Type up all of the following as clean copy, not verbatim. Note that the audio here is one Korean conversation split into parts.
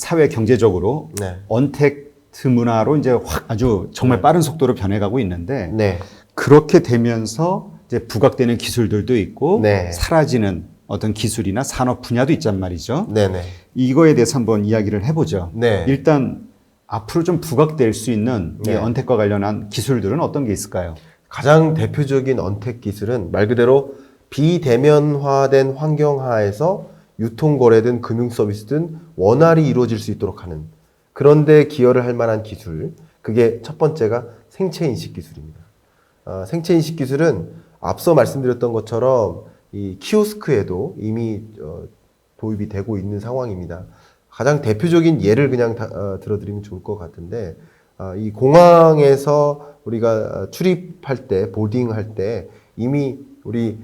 사회 경제적으로 네. 언택트 문화로 이제 확 아주 정말 빠른 속도로 변해가고 있는데 네. 그렇게 되면서 이제 부각되는 기술들도 있고 네. 사라지는 어떤 기술이나 산업 분야도 있단 말이죠. 네네. 이거에 대해서 한번 이야기를 해보죠. 네. 일단 앞으로 좀 부각될 수 있는 이 네. 언택과 관련한 기술들은 어떤 게 있을까요? 가장 대표적인 언택 기술은 말 그대로 비대면화된 환경 하에서 유통거래든 금융서비스든 원활히 이루어질 수 있도록 하는 그런데 기여를 할 만한 기술. 그게 첫 번째가 생체인식 기술입니다. 생체인식 기술은 앞서 말씀드렸던 것처럼 이 키오스크에도 이미 도입이 되고 있는 상황입니다. 가장 대표적인 예를 그냥 들어드리면 좋을 것 같은데 이 공항에서 우리가 출입할 때, 보딩할 때 이미 우리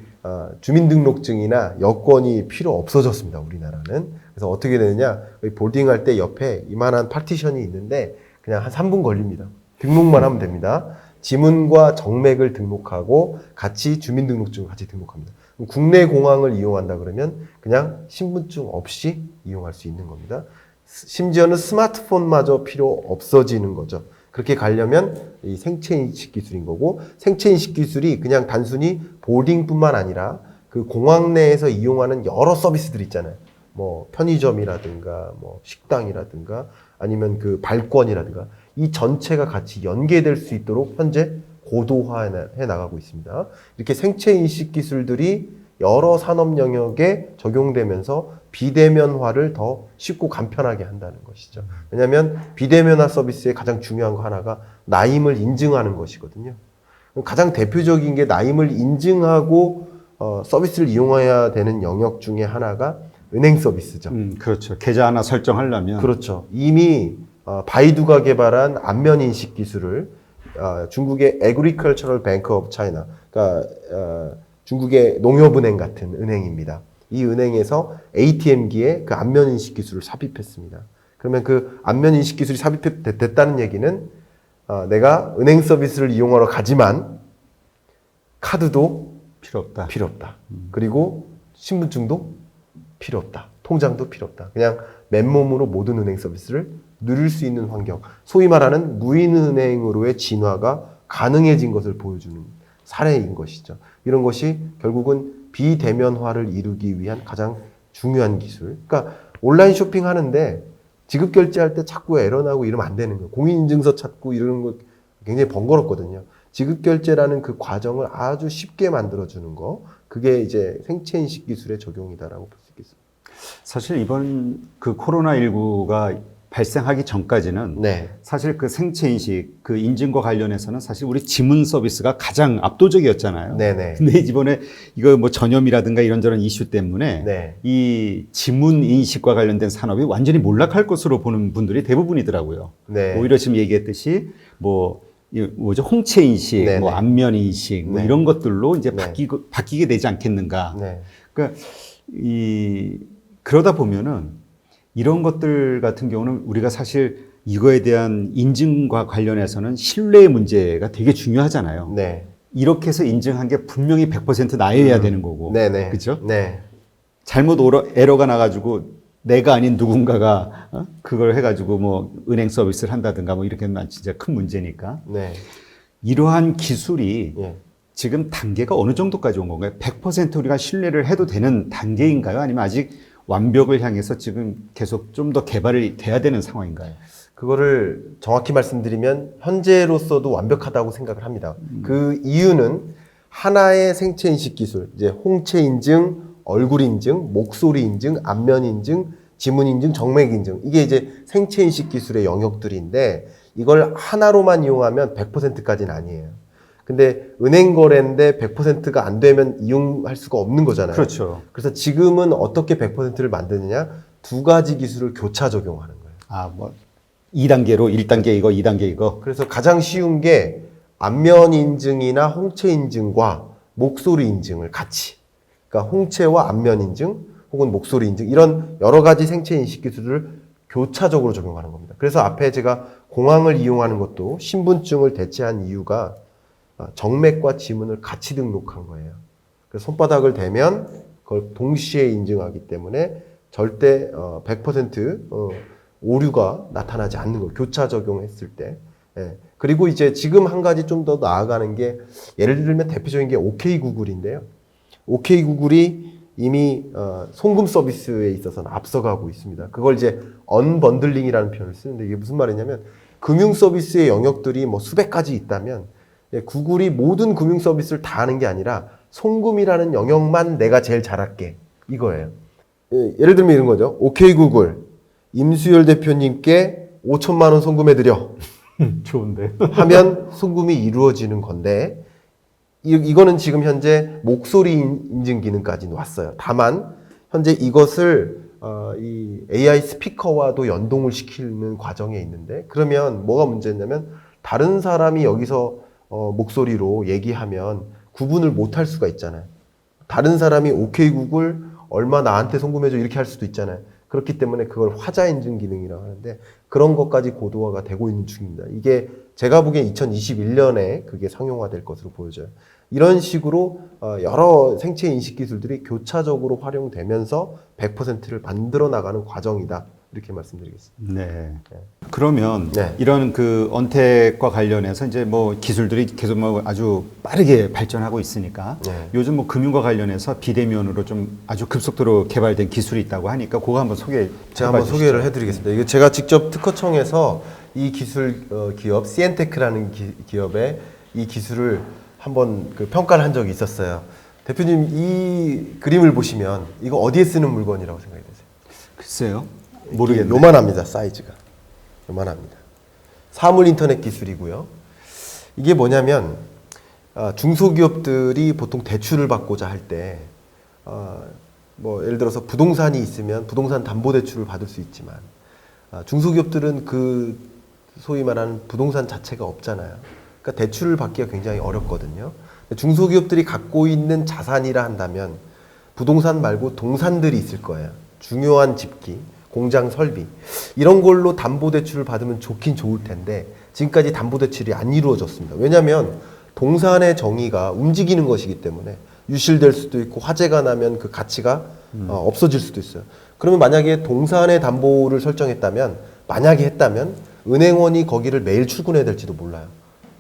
주민등록증이나 여권이 필요 없어졌습니다. 우리나라는. 그래서 어떻게 되느냐? 보딩할 때 옆에 이만한 파티션이 있는데 그냥 한 3분 걸립니다. 등록만 하면 됩니다. 지문과 정맥을 등록하고 같이 주민등록증을 같이 등록합니다. 국내 공항을 이용한다 그러면 그냥 신분증 없이 이용할 수 있는 겁니다. 심지어는 스마트폰마저 필요 없어지는 거죠. 그렇게 가려면 이 생체인식 기술인 거고, 생체인식 기술이 그냥 단순히 보딩뿐만 아니라 그 공항 내에서 이용하는 여러 서비스들 있잖아요. 뭐 편의점이라든가 뭐 식당이라든가 아니면 그 발권이라든가 이 전체가 같이 연계될 수 있도록 현재 고도화해 나가고 있습니다. 이렇게 생체인식 기술들이 여러 산업 영역에 적용되면서 비대면화를 더 쉽고 간편하게 한다는 것이죠. 왜냐하면 비대면화 서비스의 가장 중요한 거 하나가 나임을 인증하는 것이거든요. 가장 대표적인 게 나임을 인증하고 서비스를 이용해야 되는 영역 중에 하나가 은행 서비스죠. 그렇죠. 계좌 하나 설정하려면. 그렇죠. 이미 바이두가 개발한 안면 인식 기술을 중국의 Agricultural Bank of China, 그러니까 중국의 농협은행 같은 은행입니다. 이 은행에서 ATM기에 그 안면 인식 기술을 삽입했습니다. 그러면 그 안면 인식 기술이 삽입됐다는 얘기는 내가 은행 서비스를 이용하러 가지만 카드도 필요 없다. 그리고 신분증도 필요 없다. 통장도 필요 없다. 그냥 맨몸으로 모든 은행 서비스를 누릴 수 있는 환경. 소위 말하는 무인은행으로의 진화가 가능해진 것을 보여주는 사례인 것이죠. 이런 것이 결국은 비대면화를 이루기 위한 가장 중요한 기술. 그러니까 온라인 쇼핑 하는데 지급 결제할 때 자꾸 에러 나고 이러면 안 되는 거예요. 공인인증서 찾고 이러는 거 굉장히 번거롭거든요. 지급 결제라는 그 과정을 아주 쉽게 만들어주는 거. 그게 이제 생체인식 기술의 적용이다라고 볼 수 있겠습니다. 사실 이번 그 코로나19가 발생하기 전까지는 네. 사실 그 생체인식 그 인증과 관련해서는 사실 우리 지문 서비스가 가장 압도적이었잖아요. 네네. 근데 이번에 이거 뭐 전염이라든가 이런저런 이슈 때문에 네. 이 지문 인식과 관련된 산업이 완전히 몰락할 것으로 보는 분들이 대부분이더라고요. 네. 오히려 지금 얘기했듯이 뭐죠 홍채 인식, 네네. 뭐 안면 인식, 뭐 네. 이런 것들로 이제 네. 바뀌게 되지 않겠는가. 네. 그러니까 그러다 보면은 이런 것들 같은 경우는 우리가 사실 이거에 대한 인증과 관련해서는 신뢰의 문제가 되게 중요하잖아요. 네. 이렇게 해서 인증한 게 분명히 100% 나여야 되는 거고. 네네. 그죠? 네. 잘못 에러가 나가지고 내가 아닌 누군가가 그걸 해가지고 뭐 은행 서비스를 한다든가 뭐 이렇게 하면 진짜 큰 문제니까. 네. 이러한 기술이 예. 지금 단계가 어느 정도까지 온 건가요? 100% 우리가 신뢰를 해도 되는 단계인가요? 아니면 아직 완벽을 향해서 지금 계속 좀 더 개발이 돼야 되는 상황인가요? 그거를 정확히 말씀드리면 현재로서도 완벽하다고 생각을 합니다. 그 이유는 하나의 생체 인식 기술, 이제 홍채 인증, 얼굴 인증, 목소리 인증, 안면 인증, 지문 인증, 정맥 인증. 이게 이제 생체 인식 기술의 영역들인데 이걸 하나로만 이용하면 100%까지는 아니에요. 근데 은행 거래인데 100%가 안 되면 이용할 수가 없는 거잖아요. 그렇죠. 그래서 지금은 어떻게 100%를 만드느냐? 두 가지 기술을 교차 적용하는 거예요. 뭐 2단계로 1단계 이거, 2단계 이거. 그래서 가장 쉬운 게 안면 인증이나 홍채 인증과 목소리 인증을 같이. 그러니까 홍채와 안면 인증 혹은 목소리 인증 이런 여러 가지 생체 인식 기술을 교차적으로 적용하는 겁니다. 그래서 앞에 제가 공항을 이용하는 것도 신분증을 대체한 이유가 정맥과 지문을 같이 등록한 거예요. 그래서 손바닥을 대면 그걸 동시에 인증하기 때문에 절대 100% 오류가 나타나지 않는 거, 교차 적용했을 때. 예. 그리고 이제 지금 한 가지 좀 더 나아가는 게, 예를 들면 대표적인 게 OK 구글인데요. OK 구글이 이미 송금 서비스에 있어서는 앞서가고 있습니다. 그걸 이제 언번들링이라는 표현을 쓰는데, 이게 무슨 말이냐면 금융 서비스의 영역들이 뭐 수백 가지 있다면 구글이 모든 금융 서비스를 다 하는 게 아니라 송금이라는 영역만 내가 제일 잘할게, 이거예요. 예를 들면 이런 거죠. OK 구글, 임수열 대표님께 5천만 원 송금해드려 좋은데. 하면 송금이 이루어지는 건데, 이거는 지금 현재 목소리 인증 기능까지 왔어요. 다만 현재 이것을 이 AI 스피커와도 연동을 시키는 과정에 있는데, 그러면 뭐가 문제냐면 다른 사람이 여기서 목소리로 얘기하면 구분을 못 할 수가 있잖아요. 다른 사람이 OK 구글 얼마 나한테 송금해줘 이렇게 할 수도 있잖아요. 그렇기 때문에 그걸 화자 인증 기능이라고 하는데, 그런 것까지 고도화가 되고 있는 중입니다. 이게 제가 보기엔 2021년에 그게 상용화될 것으로 보여져요. 이런 식으로 여러 생체 인식 기술들이 교차적으로 활용되면서 100%를 만들어 나가는 과정이다, 이렇게 말씀드리겠습니다. 네. 그러면 네. 이런 그 언택과 관련해서 이제 뭐 기술들이 계속 뭐 아주 빠르게 발전하고 있으니까 네. 요즘 뭐 금융과 관련해서 비대면으로 좀 아주 급속도로 개발된 기술이 있다고 하니까 그거 한번 제가 한번 소개를 해드리겠습니다. 이게 제가 직접 특허청에서 이 기술 기업 시엔테크라는 기업의 이 기술을 한번 그 평가를 한 적이 있었어요. 대표님, 이 그림을 보시면 이거 어디에 쓰는 물건이라고 생각이 드세요? 글쎄요. 모르겠네요. 요만합니다. 사이즈가 요만합니다. 사물 인터넷 기술이고요. 이게 뭐냐면 중소기업들이 보통 대출을 받고자 할 때 뭐 예를 들어서 부동산이 있으면 부동산 담보 대출을 받을 수 있지만 중소기업들은 그 소위 말하는 부동산 자체가 없잖아요. 그러니까 대출을 받기가 굉장히 어렵거든요. 중소기업들이 갖고 있는 자산이라 한다면 부동산 말고 동산들이 있을 거예요. 중요한 집기, 공장 설비, 이런 걸로 담보대출을 받으면 좋긴 좋을 텐데 지금까지 담보대출이 안 이루어졌습니다. 왜냐하면 동산의 정의가 움직이는 것이기 때문에 유실될 수도 있고 화재가 나면 그 가치가 없어질 수도 있어요. 그러면 만약에 동산의 담보를 설정했다면, 만약에 했다면 은행원이 거기를 매일 출근해야 될지도 몰라요.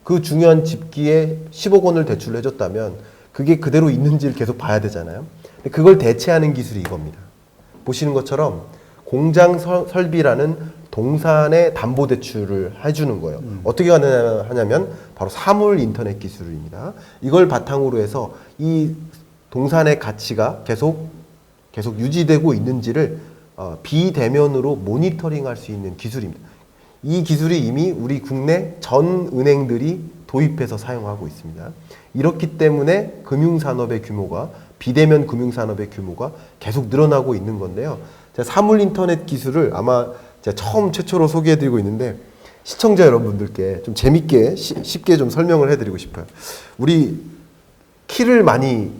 그 중요한 집기에 10억 원을 대출을 해줬다면 그게 그대로 있는지를 계속 봐야 되잖아요. 근데 그걸 대체하는 기술이 이겁니다. 보시는 것처럼 공장 설비라는 동산의 담보대출을 해주는 거예요. 어떻게 하냐면 바로 사물 인터넷 기술입니다. 이걸 바탕으로 해서 이 동산의 가치가 계속 유지되고 있는지를 비대면으로 모니터링할 수 있는 기술입니다. 이 기술이 이미 우리 국내 전 은행들이 도입해서 사용하고 있습니다. 이렇기 때문에 금융산업의 규모가, 비대면 금융산업의 규모가 계속 늘어나고 있는 건데요. 제가 사물 인터넷 기술을 아마 제가 처음 최초로 소개해드리고 있는데 시청자 여러분들께 좀 재밌게 쉽게 좀 설명을 해드리고 싶어요. 우리 키를 많이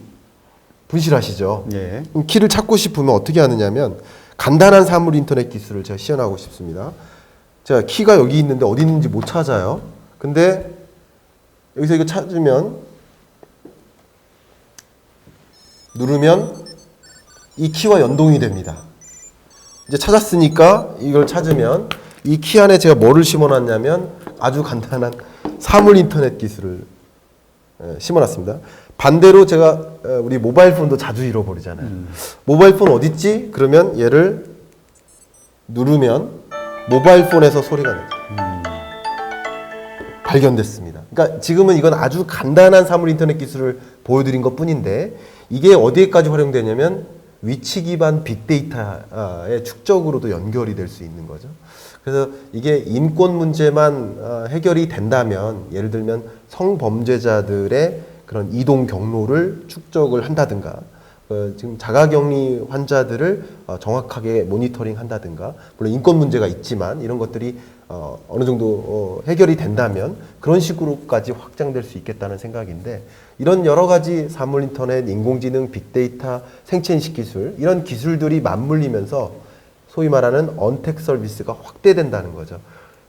분실하시죠? 예. 그럼 키를 찾고 싶으면 어떻게 하느냐면 간단한 사물 인터넷 기술을 제가 시연하고 싶습니다. 제가 키가 여기 있는데 어디 있는지 못 찾아요. 근데 여기서 이거 찾으면, 누르면 이 키와 연동이 됩니다. 이제 찾았으니까 이걸 찾으면 이 키 안에 제가 뭐를 심어놨냐면 아주 간단한 사물 인터넷 기술을 심어놨습니다. 반대로 제가 우리 모바일 폰도 자주 잃어버리잖아요. 모바일 폰 어딨지? 그러면 얘를 누르면 모바일 폰에서 소리가 나죠. 발견됐습니다. 그러니까 지금은 이건 아주 간단한 사물 인터넷 기술을 보여드린 것 뿐인데, 이게 어디에까지 활용되냐면 위치 기반 빅데이터의 축적으로도 연결이 될 수 있는 거죠. 그래서 이게 인권 문제만 해결이 된다면, 예를 들면 성범죄자들의 그런 이동 경로를 축적을 한다든가, 지금 자가격리 환자들을 정확하게 모니터링 한다든가, 물론 인권 문제가 있지만 이런 것들이 어느 정도 해결이 된다면 그런 식으로까지 확장될 수 있겠다는 생각인데, 이런 여러 가지 사물 인터넷, 인공지능, 빅데이터, 생체인식 기술, 이런 기술들이 맞물리면서 소위 말하는 언택 서비스가 확대된다는 거죠.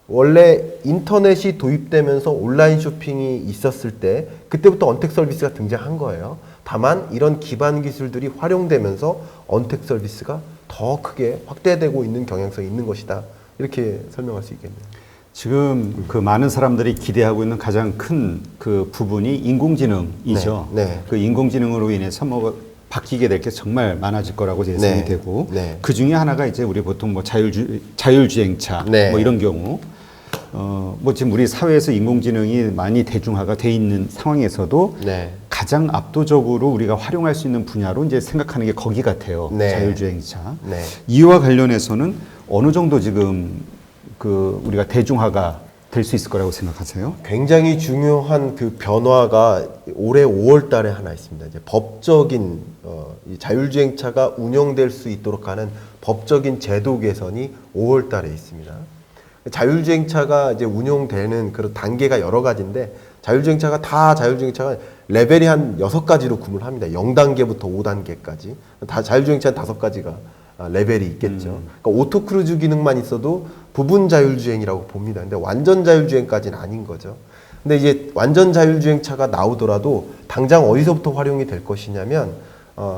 원래 인터넷이 도입되면서 온라인 쇼핑이 있었을 때 그때부터 언택 서비스가 등장한 거예요. 다만 이런 기반 기술들이 활용되면서 언택 서비스가 더 크게 확대되고 있는 경향성이 있는 것이다, 이렇게 설명할 수 있겠네요. 지금 그 많은 사람들이 기대하고 있는 가장 큰 그 부분이 인공지능이죠. 네, 네. 그 인공지능으로 인해서 뭐 바뀌게 될 게 정말 많아질 거라고 예상이 네, 되고 네. 그 중에 하나가 이제 우리 보통 뭐 자율주행차 네. 뭐 이런 경우 뭐 지금 우리 사회에서 인공지능이 많이 대중화가 돼 있는 상황에서도 네. 가장 압도적으로 우리가 활용할 수 있는 분야로 이제 생각하는 게 거기 같아요. 네. 자율주행차. 네. 이와 관련해서는 어느 정도 지금 그 우리가 대중화가 될 수 있을 거라고 생각하세요? 굉장히 중요한 그 변화가 올해 5월 달에 하나 있습니다. 이제 법적인 이 자율주행차가 운영될 수 있도록 하는 법적인 제도 개선이 5월 달에 있습니다. 자율주행차가 이제 운용되는 그런 단계가 여러 가지인데 자율주행차가 레벨이 한 6가지로 구분을 합니다. 0단계부터 5단계까지. 다 자율주행차는 5가지가 레벨이 있겠죠. 그러니까 오토크루즈 기능만 있어도 부분 자율주행이라고 봅니다. 근데 완전 자율주행까지는 아닌 거죠. 근데 이제 완전 자율주행차가 나오더라도 당장 어디서부터 활용이 될 것이냐면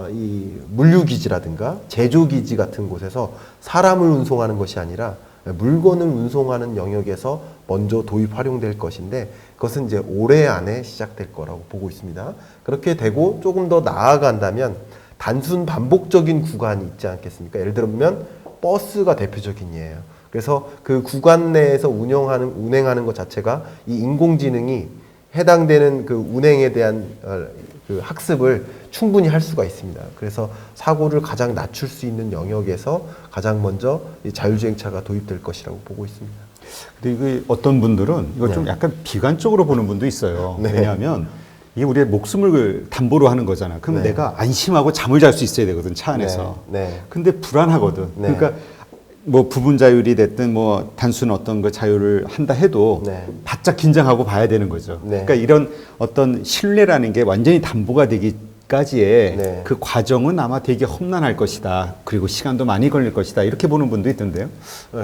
이 물류기지라든가 제조기지 같은 곳에서 사람을 운송하는 것이 아니라 물건을 운송하는 영역에서 먼저 도입 활용될 것인데 그것은 이제 올해 안에 시작될 거라고 보고 있습니다. 그렇게 되고 조금 더 나아간다면 단순 반복적인 구간이 있지 않겠습니까? 예를 들면 버스가 대표적인 예예요. 그래서 그 구간 내에서 운행하는 것 자체가 이 인공지능이 해당되는 그 운행에 대한 그 학습을 충분히 할 수가 있습니다. 그래서 사고를 가장 낮출 수 있는 영역에서 가장 먼저 이 자율주행차가 도입될 것이라고 보고 있습니다. 근데 이게 어떤 분들은 이거 좀 네. 약간 비관적으로 보는 분도 있어요. 네. 왜냐하면 이게 우리의 목숨을 담보로 하는 거잖아. 그럼 네. 내가 안심하고 잠을 잘 수 있어야 되거든, 차 안에서. 네. 근데 불안하거든. 네. 그러니까 뭐 부분 자율이 됐든 뭐 단순 어떤 그 자율을 한다 해도 네. 바짝 긴장하고 봐야 되는 거죠. 네. 그러니까 이런 어떤 신뢰라는 게 완전히 담보가 되기까지의 네. 그 과정은 아마 되게 험난할 것이다. 그리고 시간도 많이 걸릴 것이다. 이렇게 보는 분도 있던데요.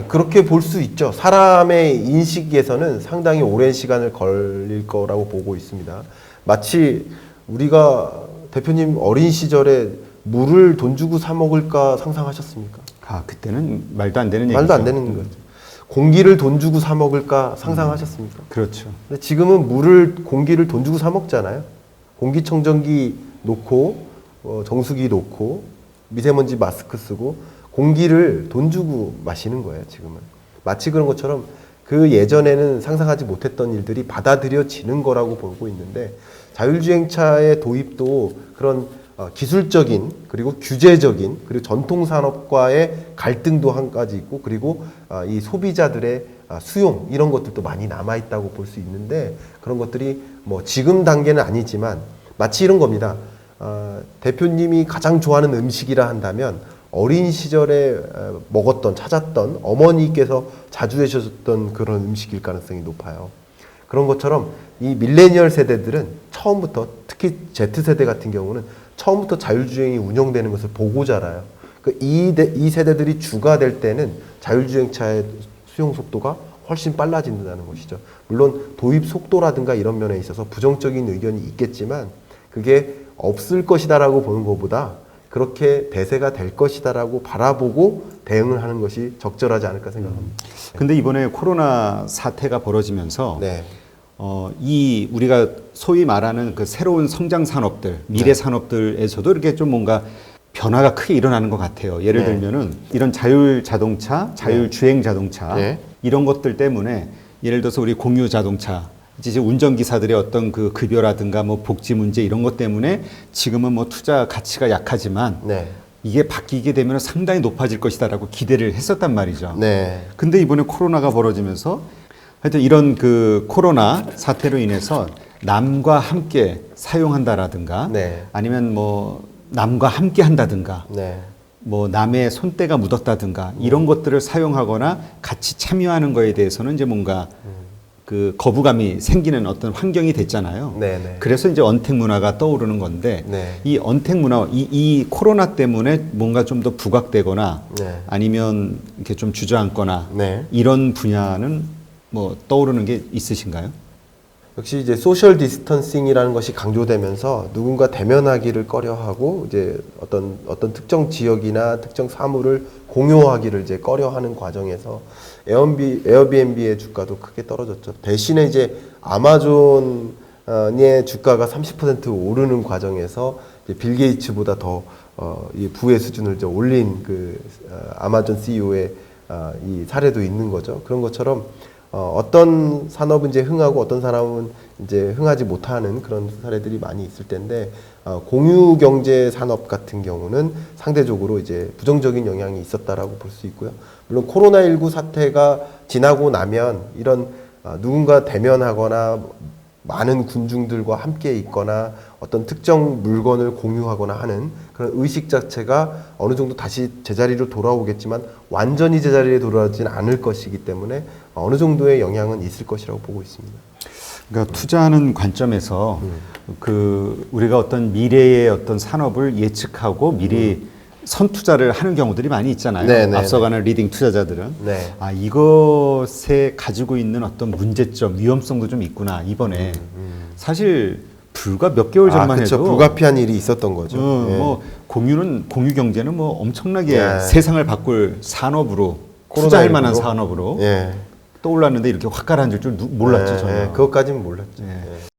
그렇게 볼 수 있죠. 사람의 인식에서는 상당히 오랜 시간을 걸릴 거라고 보고 있습니다. 마치 우리가 대표님 어린 시절에 물을 돈 주고 사 먹을까 상상하셨습니까? 아, 그때는 말도 안 되는 얘기죠. 말도 안 되는 거죠. 공기를 돈 주고 사 먹을까 상상하셨습니까? 그렇죠. 근데 지금은 공기를 돈 주고 사 먹잖아요. 공기청정기 놓고 정수기 놓고 미세먼지 마스크 쓰고 공기를 돈 주고 마시는 거예요. 지금은 마치 그런 것처럼 그 예전에는 상상하지 못했던 일들이 받아들여지는 거라고 보고 있는데 자율주행차의 도입도 그런 기술적인 그리고 규제적인 그리고 전통산업과의 갈등도 한 가지 있고 그리고 이 소비자들의 수용 이런 것들도 많이 남아 있다고 볼 수 있는데 그런 것들이 뭐 지금 단계는 아니지만 마치 이런 겁니다. 대표님이 가장 좋아하는 음식이라 한다면 어린 시절에 먹었던 찾았던 어머니께서 자주 해주셨던 그런 음식일 가능성이 높아요. 그런 것처럼 이 밀레니얼 세대들은 처음부터 특히 Z세대 같은 경우는 처음부터 자율주행이 운영되는 것을 보고 자라요. 이 세대들이 주가 될 때는 자율주행차의 수용 속도가 훨씬 빨라진다는 것이죠. 물론 도입 속도라든가 이런 면에 있어서 부정적인 의견이 있겠지만 그게 없을 것이다라고 보는 것보다 그렇게 대세가 될 것이다라고 바라보고 대응을 하는 것이 적절하지 않을까 생각합니다. 근데 이번에 코로나 사태가 벌어지면서 네. 이 우리가 소위 말하는 그 새로운 성장 산업들, 미래 산업들에서도 이렇게 좀 뭔가 변화가 크게 일어나는 것 같아요. 예를 네. 들면은 이런 자율 자동차, 자율 주행 자동차 네. 이런 것들 때문에 예를 들어서 우리 공유 자동차 이제 운전기사들의 어떤 그 급여라든가 뭐 복지 문제 이런 것 때문에 지금은 뭐 투자 가치가 약하지만 네. 이게 바뀌게 되면 상당히 높아질 것이다라고 기대를 했었단 말이죠. 네. 근데 이번에 코로나가 벌어지면서 하여튼 이런 그 코로나 사태로 인해서 남과 함께 사용한다라든가 네. 아니면 뭐 남과 함께 한다든가 네. 뭐 남의 손때가 묻었다든가 이런 것들을 사용하거나 같이 참여하는 거에 대해서는 이제 뭔가 그 거부감이 생기는 어떤 환경이 됐잖아요. 네. 네. 그래서 이제 언택 문화가 떠오르는 건데 네. 이 언택 문화, 이 코로나 때문에 뭔가 좀 더 부각되거나 네. 아니면 이렇게 좀 주저앉거나 네. 이런 분야는 뭐 떠오르는 게 있으신가요? 역시 이제 소셜 디스턴싱이라는 것이 강조되면서 누군가 대면하기를 꺼려하고 이제 어떤 특정 지역이나 특정 사물을 공유하기를 이제 꺼려하는 과정에서 에어비앤비의 주가도 크게 떨어졌죠. 대신에 이제 아마존의 주가가 30% 오르는 과정에서 이제 빌 게이츠보다 더 이 부의 수준을 이제 올린 아마존 CEO의 이 사례도 있는 거죠. 그런 것처럼 어떤 산업은 이제 흥하고 어떤 사람은 이제 흥하지 못하는 그런 사례들이 많이 있을 텐데 공유 경제 산업 같은 경우는 상대적으로 이제 부정적인 영향이 있었다라고 볼 수 있고요. 물론 코로나19 사태가 지나고 나면 이런 누군가 대면하거나 많은 군중들과 함께 있거나 어떤 특정 물건을 공유하거나 하는 그런 의식 자체가 어느 정도 다시 제자리로 돌아오겠지만 완전히 제자리에 돌아오지는 않을 것이기 때문에 어느 정도의 영향은 있을 것이라고 보고 있습니다. 그러니까 투자하는 관점에서 우리가 어떤 미래의 어떤 산업을 예측하고 미리 선투자를 하는 경우들이 많이 있잖아요. 네네네. 앞서가는 리딩 투자자들은. 네. 이것에 가지고 있는 어떤 문제점, 위험성도 좀 있구나, 이번에. 사실 불과 몇 개월 전만 그렇죠. 해도 불가피한 일이 있었던 거죠. 예. 뭐 공유 경제는 뭐 엄청나게 예. 세상을 바꿀 산업으로 코로나19로. 투자할 만한 산업으로 예. 떠올랐는데 이렇게 확 가라앉을 줄 몰랐죠, 예, 저는. 그것까지는 몰랐죠. 예. 예.